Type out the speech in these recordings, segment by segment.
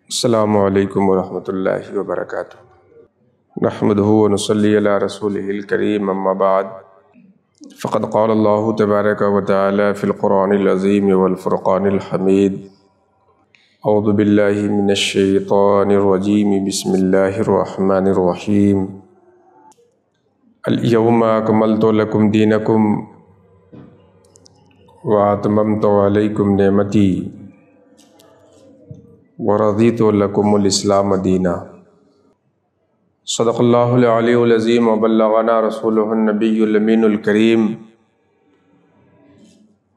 السلام علیکم ورحمۃ اللہ وبرکاتہ۔ نحمدہ ونصلی علی رسولہ الکریم، اما بعد فقد قال اللہ تبارک و تعالی فی القرآن العظیم والفرقان الحمید۔ اعوذ باللہ من الشیطان الرجیم، بسم اللہ الرحمن الرحیم۔ الیوم اکملت لکم دینکم واتممت علیکم نعمتی ورضیت لکم الاسلام دینا۔ صدق اللہ العلی العظیم وبلغنا رسولہ النبی الامین الکریم،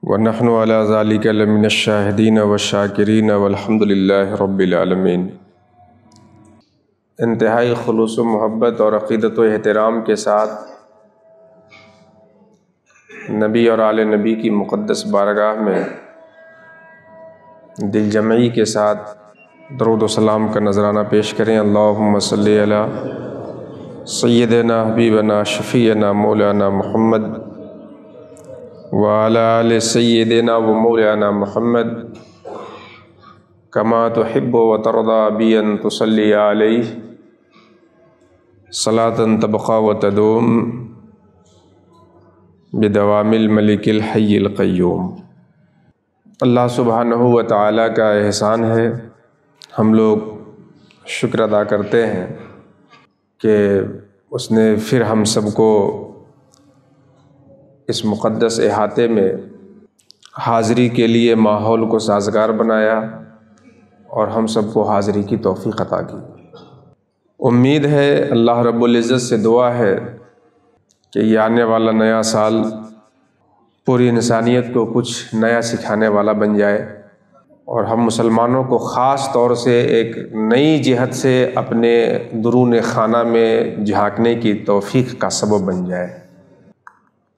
ونحن علی ذلک لمن الشاہدین والشاکرین والحمد للہ رب العالمین۔ انتہائی خلوص و محبت اور عقیدت و احترام کے ساتھ نبی اور آل نبی کی مقدس بارگاہ میں دل جمعی کے ساتھ درود و سلام کا نذرانہ پیش کریں۔ اللہم صلی علی سیدنا حبیبنا شفیعنا مولانا محمد وعلی آل سیدنا و مولانا محمد کما تحب و ترضی بی ان تصلی علیہ صلاۃ تبقی و تدوم بدوام الملک الحی القیوم۔ اللہ سبحانہ و تعالیٰ کا احسان ہے، ہم لوگ شکر ادا کرتے ہیں کہ اس نے پھر ہم سب کو اس مقدس احاطے میں حاضری کے لیے ماحول کو سازگار بنایا اور ہم سب کو حاضری کی توفیق عطا کی۔ امید ہے، اللہ رب العزت سے دعا ہے کہ یہ آنے والا نیا سال پوری انسانیت کو کچھ نیا سکھانے والا بن جائے اور ہم مسلمانوں کو خاص طور سے ایک نئی جہت سے اپنے درون خانہ میں جھانکنے کی توفیق کا سبب بن جائے۔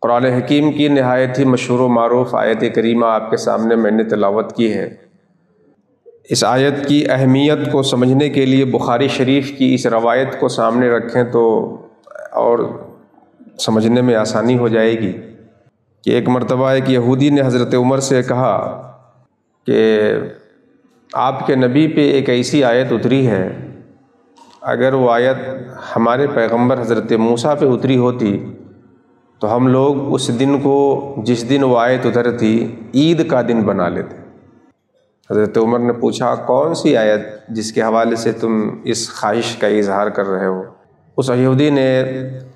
قرآن حکیم کی نہایت ہی مشہور و معروف آیت کریمہ آپ کے سامنے میں نے تلاوت کی ہے۔ اس آیت کی اہمیت کو سمجھنے کے لیے بخاری شریف کی اس روایت کو سامنے رکھیں تو اور سمجھنے میں آسانی ہو جائے گی کہ ایک مرتبہ ایک یہودی نے حضرت عمر سے کہا کہ آپ کے نبی پہ ایک ایسی آیت اتری ہے، اگر وہ آیت ہمارے پیغمبر حضرت موسیٰ پہ اتری ہوتی تو ہم لوگ اس دن کو، جس دن وہ آیت اتری تھی، عید کا دن بنا لیتے۔ حضرت عمر نے پوچھا، کون سی آیت جس کے حوالے سے تم اس خواہش کا اظہار کر رہے ہو؟ اس یہودی نے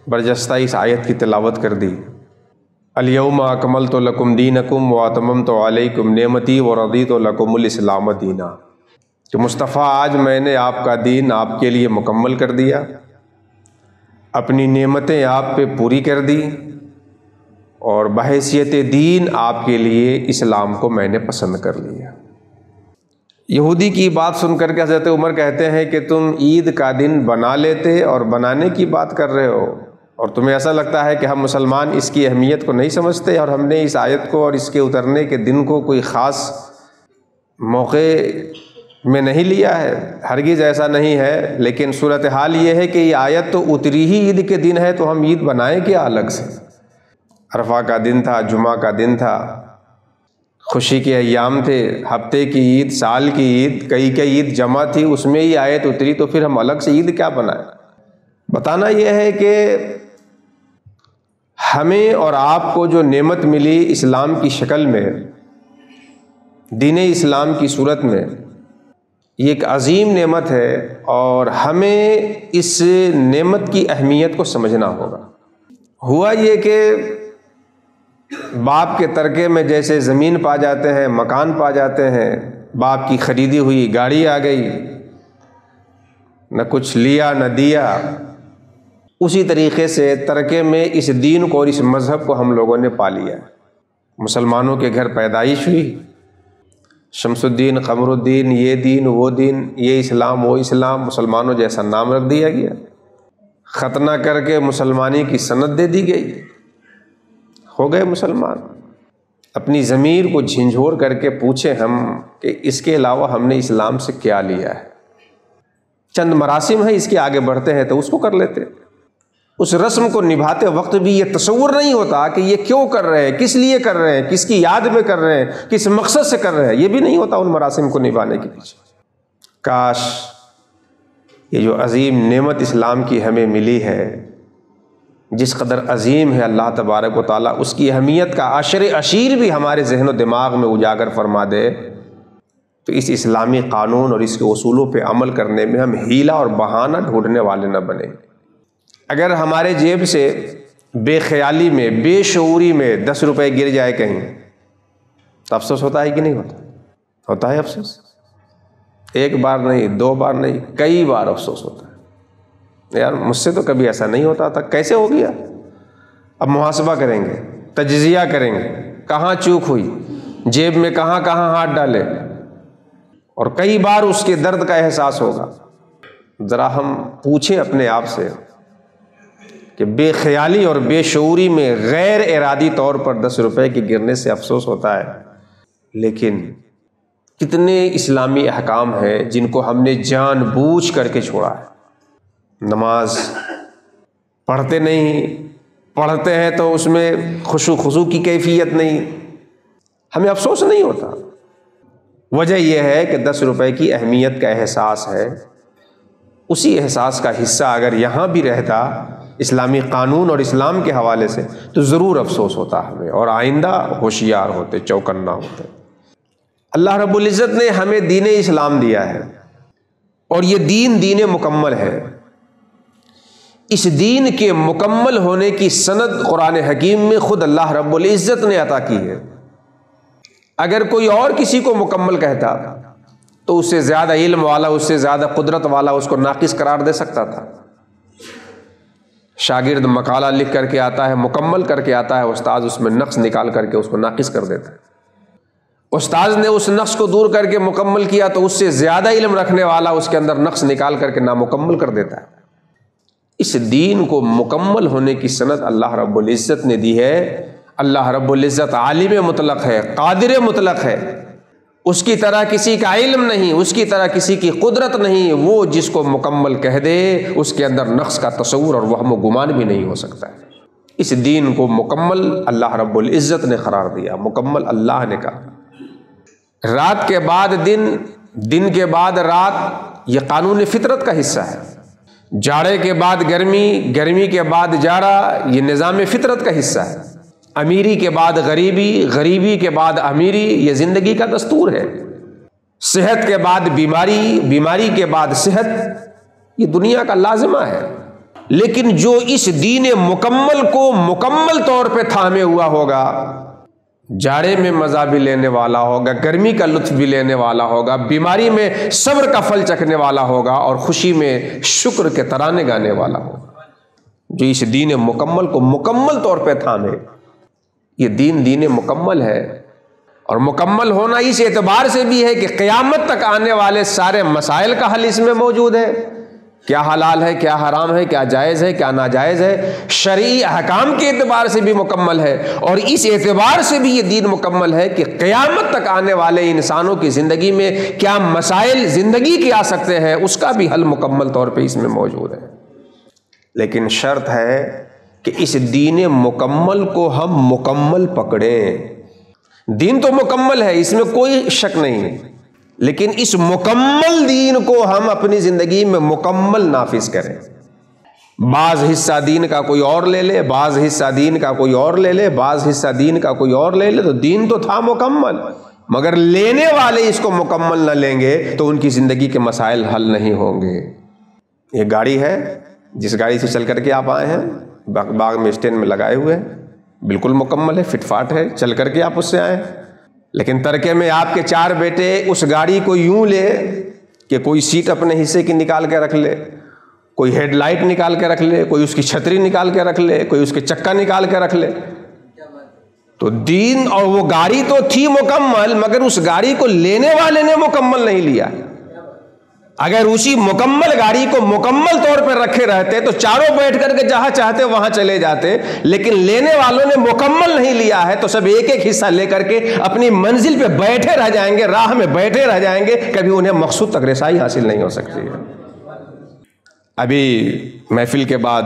برجستہ اس آیت کی تلاوت کر دی، الیوم اکملت لکم دینکم واتممت علیکم نعمتی ورضیت لکم الاسلام دینا، کہ مصطفیٰ آج میں نے آپ کا دین آپ کے لیے مکمل کر دیا، اپنی نعمتیں آپ پہ پوری کر دی اور بحیثیت دین آپ کے لیے اسلام کو میں نے پسند کر لیا۔ یہودی کی بات سن کر کے حضرت عمر کہتے ہیں کہ تم عید کا دن بنا لیتے اور بنانے کی بات کر رہے ہو، اور تمہیں ایسا لگتا ہے کہ ہم مسلمان اس کی اہمیت کو نہیں سمجھتے اور ہم نے اس آیت کو اور اس کے اترنے کے دن کو کوئی خاص موقع میں نہیں لیا ہے؟ ہرگز ایسا نہیں ہے، لیکن صورتحال یہ ہے کہ یہ آیت تو اتری ہی عید کے دن ہے، تو ہم عید بنائیں کیا الگ سے؟ عرفہ کا دن تھا، جمعہ کا دن تھا، خوشی کے ایام تھے، ہفتے کی عید، سال کی عید، کئی عید جمع تھی، اس میں یہ آیت اتری، تو پھر ہم الگ سے عید کیا بنائیں؟ بتانا یہ ہے کہ ہمیں اور آپ کو جو نعمت ملی اسلام کی شکل میں، دین اسلام کی صورت میں، یہ ایک عظیم نعمت ہے اور ہمیں اس نعمت کی اہمیت کو سمجھنا ہوگا۔ ہوا یہ کہ باپ کے ترکے میں جیسے زمین پا جاتے ہیں، مکان پا جاتے ہیں، باپ کی خریدی ہوئی گاڑی آ گئی، نہ کچھ لیا نہ دیا، اسی طریقے سے ترکے میں اس دین کو اور اس مذہب کو ہم لوگوں نے پا لیا۔ مسلمانوں کے گھر پیدائش ہوئی، شمس الدین، قمر الدین، یہ دین وہ دین، یہ اسلام وہ اسلام، مسلمانوں جیسا نام رکھ دیا گیا، ختنہ کر کے مسلمانی کی سند دے دی گئی، ہو گئے مسلمان۔ اپنی ضمیر کو جھنجھوڑ کر کے پوچھیں ہم کہ اس کے علاوہ ہم نے اسلام سے کیا لیا ہے؟ چند مراسم ہیں، اس کے آگے بڑھتے ہیں تو اس کو کر لیتے، اس رسم کو نبھاتے وقت بھی یہ تصور نہیں ہوتا کہ یہ کیوں کر رہے ہیں، کس لیے کر رہے ہیں، کس کی یاد میں کر رہے ہیں، کس مقصد سے کر رہے ہیں، یہ بھی نہیں ہوتا ان مراسم کو نبھانے کے پیچھے۔ کاش یہ جو عظیم نعمت اسلام کی ہمیں ملی ہے، جس قدر عظیم ہے اللہ تبارک و تعالیٰ اس کی اہمیت کا عشیر بھی ہمارے ذہن و دماغ میں اجاگر فرما دے، تو اس اسلامی قانون اور اس کے اصولوں پہ عمل کرنے میں ہم ہیلا اور بہانہ ڈھونڈنے والے نہ بنیں۔ اگر ہمارے جیب سے بے خیالی میں، بے شعوری میں 10 روپے گر جائے کہیں تو افسوس ہوتا ہے کہ نہیں ہوتا؟ ہوتا ہے افسوس، ایک بار نہیں، 2 بار نہیں، کئی بار افسوس ہوتا ہے، یار مجھ سے تو کبھی ایسا نہیں ہوتا تھا، کیسے ہو گیا؟ اب محاسبہ کریں گے، تجزیہ کریں گے، کہاں چوک ہوئی، جیب میں کہاں کہاں ہاتھ ڈالے، اور کئی بار اس کے درد کا احساس ہوگا۔ ذرا ہم پوچھیں اپنے آپ سے کہ بے خیالی اور بے شعوری میں غیر ارادی طور پر 10 روپے کے گرنے سے افسوس ہوتا ہے، لیکن کتنے اسلامی احکام ہیں جن کو ہم نے جان بوجھ کر کے چھوڑا ہے۔ نماز پڑھتے نہیں، پڑھتے ہیں تو اس میں خضوع کی کیفیت نہیں، ہمیں افسوس نہیں ہوتا۔ وجہ یہ ہے کہ 10 روپے کی اہمیت کا احساس ہے، اسی احساس کا حصہ اگر یہاں بھی رہتا اسلامی قانون اور اسلام کے حوالے سے تو ضرور افسوس ہوتا ہمیں، اور آئندہ ہوشیار ہوتے، چوکنا ہوتے۔ اللہ رب العزت نے ہمیں دین اسلام دیا ہے، اور یہ دین مکمل ہے۔ اس دین کے مکمل ہونے کی سند قرآن حکیم میں خود اللہ رب العزت نے عطا کی ہے۔ اگر کوئی اور کسی کو مکمل کہتا تو اس سے زیادہ علم والا، اس سے زیادہ قدرت والا اس کو ناقص قرار دے سکتا تھا۔ شاگرد مقالہ لکھ کر کے آتا ہے، مکمل کر کے آتا ہے، استاد اس میں نقص نکال کر کے اس کو ناقص کر دیتا ہے۔ استاد نے اس نقص کو دور کر کے مکمل کیا تو اس سے زیادہ علم رکھنے والا اس کے اندر نقص نکال کر کے نامکمل کر دیتا ہے۔ اس دین کو مکمل ہونے کی سند اللہ رب العزت نے دی ہے۔ اللہ رب العزت عالم مطلق ہے، قادر مطلق ہے، اس کی طرح کسی کا علم نہیں، اس کی طرح کسی کی قدرت نہیں۔ وہ جس کو مکمل کہہ دے اس کے اندر نقص کا تصور اور وہم و گمان بھی نہیں ہو سکتا ہے۔ اس دین کو مکمل اللہ رب العزت نے قرار دیا، مکمل اللہ نے کہا۔ رات کے بعد دن، دن کے بعد رات، یہ قانون فطرت کا حصہ ہے۔ جاڑے کے بعد گرمی، گرمی کے بعد جاڑا، یہ نظام فطرت کا حصہ ہے۔ امیری کے بعد غریبی، غریبی کے بعد امیری، یہ زندگی کا دستور ہے۔ صحت کے بعد بیماری، بیماری کے بعد صحت، یہ دنیا کا لازمہ ہے۔ لیکن جو اس دین مکمل کو مکمل طور پہ تھامے ہوا ہوگا، جاڑے میں مزہ بھی لینے والا ہوگا، گرمی کا لطف بھی لینے والا ہوگا، بیماری میں صبر کا پھل چکھنے والا ہوگا، اور خوشی میں شکر کے ترانے گانے والا ہوگا، جو اس دین مکمل کو مکمل طور پہ تھامے۔ یہ دین مکمل ہے، اور مکمل ہونا اس اعتبار سے بھی ہے کہ قیامت تک آنے والے سارے مسائل کا حل اس میں موجود ہے۔ کیا حلال ہے، کیا حرام ہے، کیا جائز ہے، کیا ناجائز ہے، شرعی احکام کے اعتبار سے بھی مکمل ہے، اور اس اعتبار سے بھی یہ دین مکمل ہے کہ قیامت تک آنے والے انسانوں کی زندگی میں کیا مسائل زندگی کے آ سکتے ہیں، اس کا بھی حل مکمل طور پہ اس میں موجود ہے۔ لیکن شرط ہے کہ اس دین مکمل کو ہم مکمل پکڑیں۔ دین تو مکمل ہے، اس میں کوئی شک نہیں ہے، لیکن اس مکمل دین کو ہم اپنی زندگی میں مکمل نافذ کریں۔ بعض حصہ دین کا کوئی اور لے لے، بعض حصہ دین کا کوئی اور لے لے، بعض حصہ دین کا کوئی اور لے لے، تو دین تو تھا مکمل، مگر لینے والے اس کو مکمل نہ لیں گے تو ان کی زندگی کے مسائل حل نہیں ہوں گے۔ یہ گاڑی ہے، جس گاڑی سے چل کر کے آپ آئے ہیں، باغ میں اسٹینڈ میں لگائے ہوئے ہیں، بالکل مکمل ہے، فٹ فاٹ ہے، چل کر کے آپ اس سے آئے، لیکن ترکے میں آپ کے 4 بیٹے اس گاڑی کو یوں لے کہ کوئی سیٹ اپنے حصے کی نکال کے رکھ لے، کوئی ہیڈ لائٹ نکال کے رکھ لے، کوئی اس کی چھتری نکال کے رکھ لے، کوئی اس کے چکا نکال کے رکھ لے۔ تو دین اور وہ گاڑی تو تھی مکمل، مگر اس گاڑی کو لینے والے نے مکمل نہیں لیا۔ اگر اسی مکمل گاڑی کو مکمل طور پر رکھے رہتے تو چاروں بیٹھ کر کے جہاں چاہتے وہاں چلے جاتے، لیکن لینے والوں نے مکمل نہیں لیا ہے تو سب ایک ایک حصہ لے کر کے اپنی منزل پہ بیٹھے رہ جائیں گے، راہ میں بیٹھے رہ جائیں گے، کبھی انہیں مقصود تک رسائی حاصل نہیں ہو سکتی ہے۔ ابھی محفل کے بعد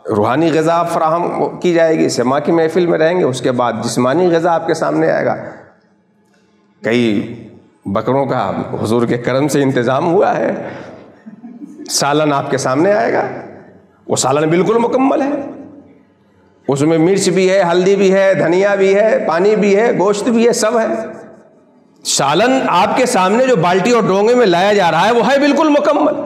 روحانی غذا فراہم کی جائے گی، سما کی محفل میں رہیں گے، اس کے بعد جسمانی غذا آپ کے سامنے آئے گا۔ کئی بکروں کا حضور کے کرم سے انتظام ہوا ہے، سالن آپ کے سامنے آئے گا، وہ سالن بالکل مکمل ہے، اس میں مرچ بھی ہے، ہلدی بھی ہے، دھنیا بھی ہے، پانی بھی ہے، گوشت بھی ہے، سب ہے۔ سالن آپ کے سامنے جو بالٹی اور ڈونگے میں لایا جا رہا ہے وہ ہے بالکل مکمل،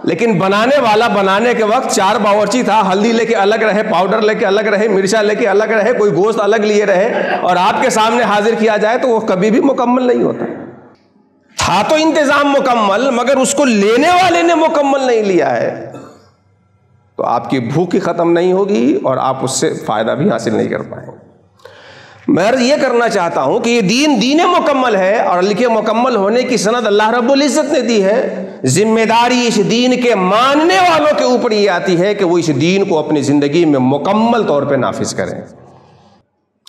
لیکن بنانے والا بنانے کے وقت 4 باورچی تھا، ہلدی لے کے الگ رہے، پاؤڈر لے کے الگ رہے، مرچا لے کے الگ رہے، کوئی گوشت الگ لیے رہے، اور آپ کے سامنے حاضر کیا جائے تو وہ کبھی بھی مکمل نہیں ہوتا۔ تھا تو انتظام مکمل، مگر اس کو لینے والے نے مکمل نہیں لیا ہے، تو آپ کی بھوک ہی ختم نہیں ہوگی اور آپ اس سے فائدہ بھی حاصل نہیں کر پائیں گے۔ میں عرض یہ کرنا چاہتا ہوں کہ یہ دین مکمل ہے، اور لکھے مکمل ہونے کی سند اللہ رب العزت نے دی ہے۔ ذمہ داری اس دین کے ماننے والوں کے اوپر یہ آتی ہے کہ وہ اس دین کو اپنی زندگی میں مکمل طور پہ نافذ کریں۔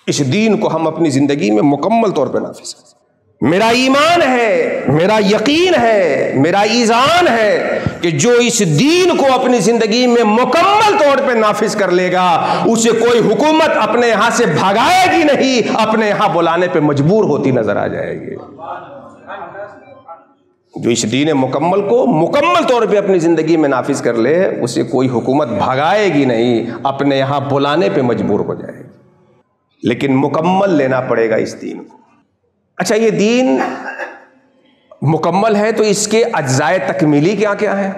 اس دین کو ہم اپنی زندگی میں مکمل طور پہ نافذ کریں۔ میرا ایمان ہے، میرا یقین ہے، میرا ایذان ہے کہ جو اس دین کو اپنی زندگی میں مکمل طور پہ نافذ کر لے گا اسے کوئی حکومت اپنے یہاں سے بھگائے گی نہیں، اپنے یہاں بلانے پہ مجبور ہوتی نظر آ جائے گی۔ جو اس دین مکمل کو مکمل طور پہ اپنی زندگی میں نافذ کر لے اسے کوئی حکومت بھگائے گی نہیں، اپنے یہاں بلانے پہ مجبور ہو جائے گی، لیکن مکمل لینا پڑے گا اس دین کو۔ اچھا، یہ دین مکمل ہے تو اس کے اجزائے تکمیلی کیا کیا ہیں؟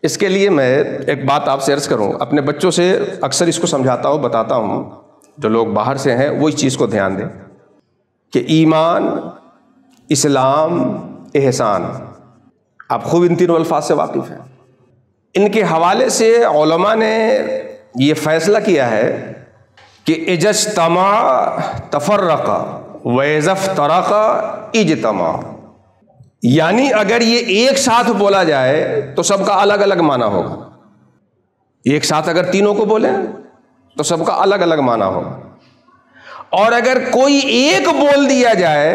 اس کے لیے میں ایک بات آپ سے عرض کروں، اپنے بچوں سے اکثر اس کو سمجھاتا ہوں، بتاتا ہوں، جو لوگ باہر سے ہیں وہ اس چیز کو دھیان دیں کہ ایمان، اسلام، احسان، آپ خوب ان تینوں الفاظ سے واقف ہیں۔ ان کے حوالے سے علماء نے یہ فیصلہ کیا ہے کہ اذا اجتمع تفرق وَإِذَا افْتَرَقَ اجتمع، یعنی اگر یہ ایک ساتھ بولا جائے تو سب کا الگ الگ معنی ہوگا، ایک ساتھ اگر تینوں کو بولیں تو سب کا الگ الگ معنی ہوگا، اور اگر کوئی ایک بول دیا جائے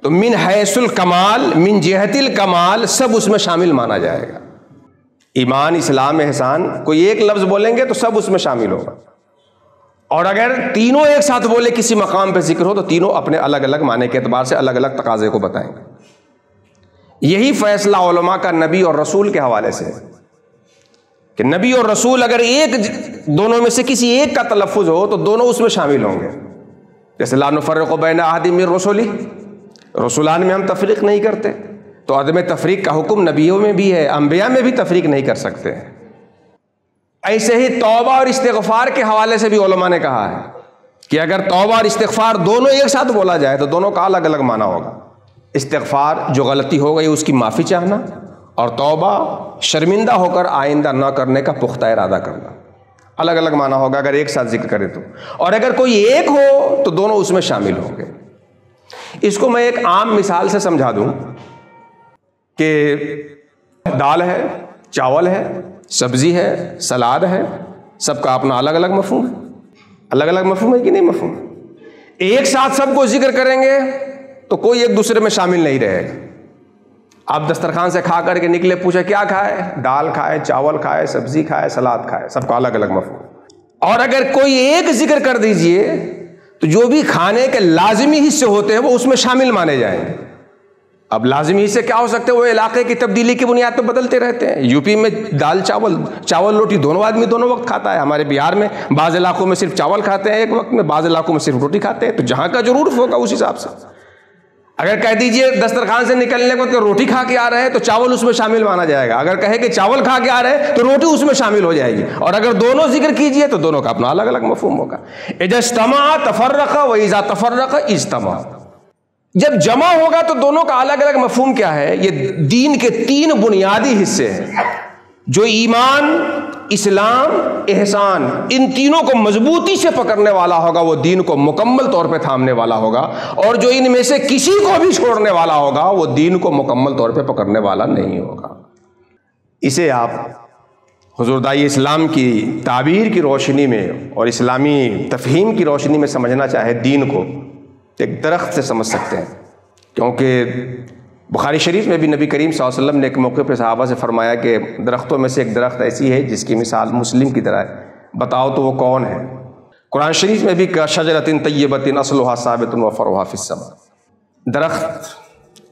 تو من حیث الکمال، من جہت الکمال، سب اس میں شامل مانا جائے گا۔ ایمان، اسلام، احسان، کوئی ایک لفظ بولیں گے تو سب اس میں شامل ہوگا، اور اگر تینوں ایک ساتھ بولے کسی مقام پہ ذکر ہو تو تینوں اپنے الگ الگ معنی کے اعتبار سے الگ الگ تقاضے کو بتائیں گے۔ یہی فیصلہ علماء کا نبی اور رسول کے حوالے سے ہے کہ نبی اور رسول اگر ایک دونوں میں سے کسی ایک کا تلفظ ہو تو دونوں اس میں شامل ہوں گے۔ جیسے لا نفرق بین احد من رسلہ، رسولان میں ہم تفریق نہیں کرتے، تو عدم تفریق کا حکم نبیوں میں بھی ہے، انبیاء میں بھی تفریق نہیں کر سکتے۔ ایسے ہی توبہ اور استغفار کے حوالے سے بھی علماء نے کہا ہے کہ اگر توبہ اور استغفار دونوں ایک ساتھ بولا جائے تو دونوں کا الگ الگ معنی ہوگا۔ استغفار جو غلطی ہو گئی اس کی معافی چاہنا، اور توبہ شرمندہ ہو کر آئندہ نہ کرنے کا پختہ ارادہ کرنا، الگ الگ معنی ہوگا اگر ایک ساتھ ذکر کرے تو، اور اگر کوئی ایک ہو تو دونوں اس میں شامل ہوں گے۔ اس کو میں ایک عام مثال سے سمجھا دوں کہ دال ہے، چاول ہے، سبزی ہے، سلاد ہے، سب کا اپنا الگ الگ مفہوم ہے، الگ الگ مفہوم ہے کہ نہیں مفہوم؟ ایک ساتھ سب کو ذکر کریں گے تو کوئی ایک دوسرے میں شامل نہیں رہے گا۔ آپ دسترخوان سے کھا کر کے نکلے، پوچھے کیا کھائے؟ دال کھائے، چاول کھائے، سبزی کھائے، سلاد کھائے، سب کا الگ الگ مفہوم۔ اور اگر کوئی ایک ذکر کر دیجئے تو جو بھی کھانے کے لازمی حصے ہوتے ہیں وہ اس میں شامل مانے جائیں گے۔ اب لازمی حصے کیا ہو سکتے ہیں؟ وہ علاقے کی تبدیلی کی بنیاد پہ بدلتے رہتے ہیں۔ یو پی میں دال چاول روٹی دونوں آدمی دونوں وقت کھاتا ہے، ہمارے بہار میں بعض علاقوں میں صرف چاول کھاتے ہیں ایک وقت میں، بعض علاقوں میں صرف روٹی کھاتے ہیں، تو جہاں کا جو عرف ہوگا اس حساب سے۔ اگر کہہ دیجئے دسترخوان سے نکلنے کو کہ روٹی کھا کے آ رہے ہیں تو چاول اس میں شامل مانا جائے گا، اگر کہے کہ چاول کھا کے آ رہے ہیں تو روٹی اس میں شامل ہو جائے گی، اور اگر دونوں ذکر کیجئے تو دونوں کا اپنا الگ الگ مفہوم ہوگا۔ اذا اجتمع تفرق واذا تفرق اجتمع، جب جمع ہوگا تو دونوں کا الگ الگ مفہوم کیا ہے؟ یہ دین کے 3 بنیادی حصے ہیں، جو ایمان، اسلام، احسان، ان تینوں کو مضبوطی سے پکڑنے والا ہوگا وہ دین کو مکمل طور پہ تھامنے والا ہوگا، اور جو ان میں سے کسی کو بھی چھوڑنے والا ہوگا وہ دین کو مکمل طور پہ پکڑنے والا نہیں ہوگا۔ اسے آپ حضور داعی اسلام کی تعبیر کی روشنی میں اور اسلامی تفہیم کی روشنی میں سمجھنا چاہے دین کو، ایک درخت سے سمجھ سکتے ہیں، کیونکہ بخاری شریف میں بھی نبی کریم صلی اللہ علیہ وسلم نے ایک موقع پہ صحابہ سے فرمایا کہ درختوں میں سے ایک درخت ایسی ہے جس کی مثال مسلم کی طرح ہے، بتاؤ تو وہ کون ہے؟ قرآن شریف میں بھی شجرۃ طیبۃ اصلھا ثابت وفرعھا فی السماء، درخت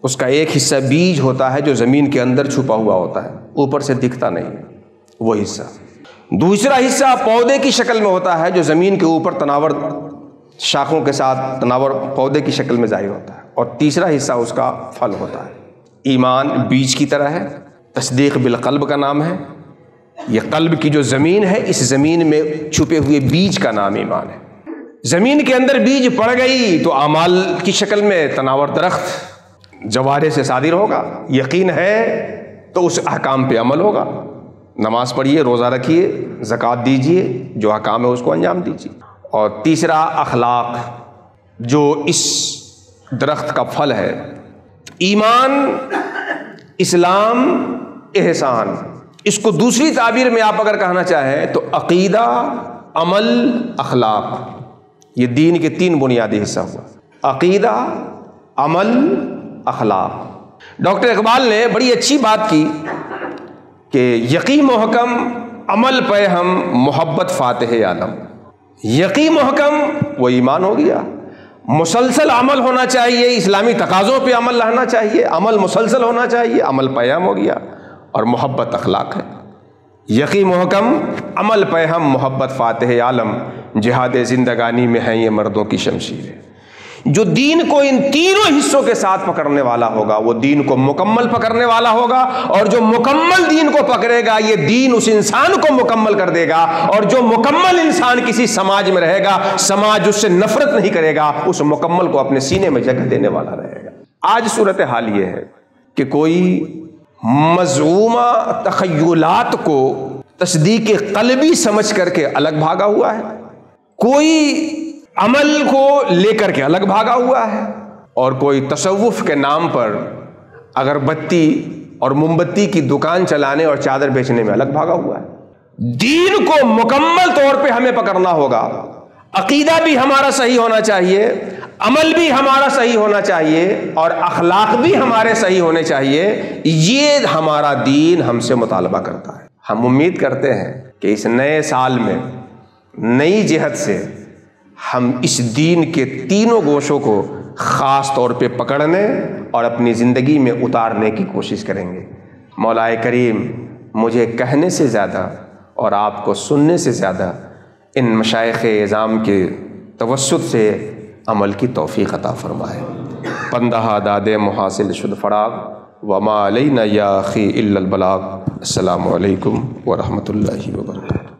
اس کا ایک حصہ بیج ہوتا ہے جو زمین کے اندر چھپا ہوا ہوتا ہے، اوپر سے دکھتا نہیں ہے وہ حصہ۔ دوسرا حصہ پودے کی شکل میں ہوتا ہے جو زمین کے اوپر تناور شاخوں کے ساتھ تناور پودے کی شکل میں ظاہر ہوتا ہے، اور تیسرا حصہ اس کا پھل ہوتا ہے۔ ایمان بیج کی طرح ہے، تصدیق بالقلب کا نام ہے۔ یہ قلب کی جو زمین ہے، اس زمین میں چھپے ہوئے بیج کا نام ایمان ہے۔ زمین کے اندر بیج پڑ گئی تو اعمال کی شکل میں تناور درخت جوارے سے صادر ہوگا۔ یقین ہے تو اس احکام پہ عمل ہوگا، نماز پڑھیے، روزہ رکھیے، زکوٰۃ دیجیے، جو احکام ہے اس کو انجام دیجیے۔ اور تیسرا اخلاق، جو اس درخت کا پھل ہے۔ ایمان، اسلام، احسان، اس کو دوسری تعبیر میں آپ اگر کہنا چاہیں تو عقیدہ، عمل، اخلاق، یہ دین کے 3 بنیادی حصہ ہوا۔ عقیدہ، عمل، اخلاق۔ ڈاکٹر اقبال نے بڑی اچھی بات کی کہ یقین محکم عمل پہ ہم محبت فاتح عالم۔ یقین محکم وہ ایمان ہو گیا، مسلسل عمل ہونا چاہیے، اسلامی تقاضوں پہ عمل رہنا چاہیے، عمل مسلسل ہونا چاہیے، عمل پیام ہو گیا، اور محبت اخلاق ہے۔ یقین محکم عمل پہ ہم محبت فاتح عالم، جہاد زندگانی میں ہیں یہ مردوں کی شمشیریں۔ جو دین کو ان تینوں حصوں کے ساتھ پکڑنے والا ہوگا وہ دین کو مکمل پکڑنے والا ہوگا، اور جو مکمل دین کو پکڑے گا یہ دین اس انسان کو مکمل کر دے گا، اور جو مکمل انسان کسی سماج میں رہے گا، سماج اس سے نفرت نہیں کرے گا، اس مکمل کو اپنے سینے میں جگہ دینے والا رہے گا۔ آج صورتحال یہ ہے کہ کوئی مزعومہ تخیلات کو تصدیق قلبی سمجھ کر کے الگ بھاگا ہوا ہے، کوئی عمل کو لے کر کے الگ بھاگا ہوا ہے، اور کوئی تصوف کے نام پر اگربتی اور موم بتی کی دکان چلانے اور چادر بیچنے میں الگ بھاگا ہوا ہے۔ دین کو مکمل طور پہ ہمیں پکڑنا ہوگا، عقیدہ بھی ہمارا صحیح ہونا چاہیے، عمل بھی ہمارا صحیح ہونا چاہیے، اور اخلاق بھی ہمارے صحیح ہونے چاہیے۔ یہ ہمارا دین ہم سے مطالبہ کرتا ہے۔ ہم امید کرتے ہیں کہ اس نئے سال میں نئی جہت سے ہم اس دین کے تینوں گوشوں کو خاص طور پہ پکڑنے اور اپنی زندگی میں اتارنے کی کوشش کریں گے۔ مولا کریم مجھے کہنے سے زیادہ اور آپ کو سننے سے زیادہ ان مشائخ اعظام کے توسط سے عمل کی توفیق عطا فرمائے۔ بندہ داد محاصل شد فراغ، وما علینا یا اخی الا البلاغ۔ السلام علیکم ورحمۃ اللہ وبرکاتہ۔